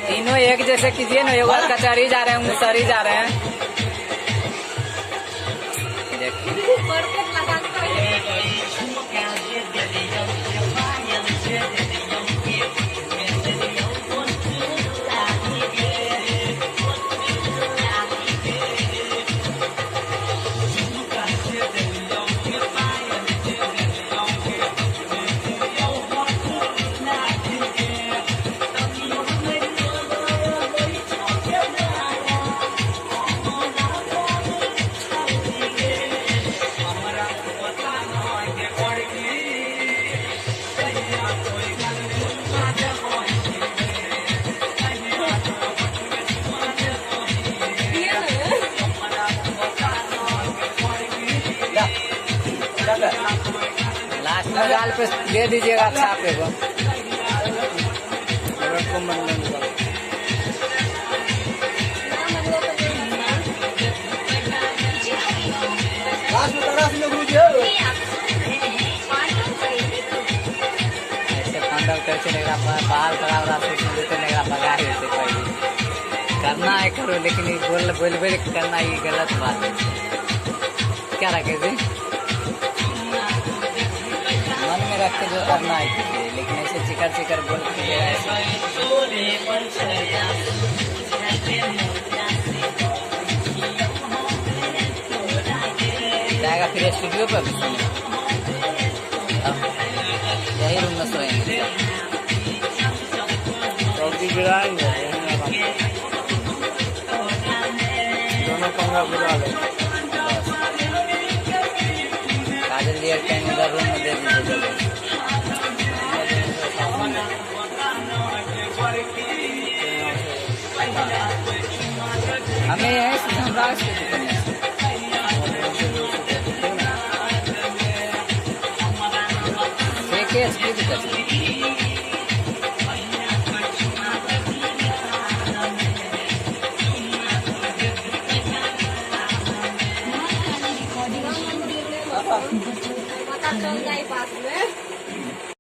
तीनों एक जैसे कीजिए ना, एक बार कचहरी जा रहे हैं, मुसहरी जा रहे हैं। लास्ट में गाल पे दे दीजिएगा छापे को। ऐसे पंडल कर चलेगा, बाल बड़ा चलेगा, बगा देते पहले। करना है करो, लेकिन बोल बोल करना ये गलत बात है। क्या रखे थे मन में रख के जो करना है कीजिए, लेकिन ऐसे चिकर बोल कीजिए जाएगा फिर स्टूडियो पर भी सुनिए। यही रूम में सोएंगे, दोनों कमरा बुला लेंगे।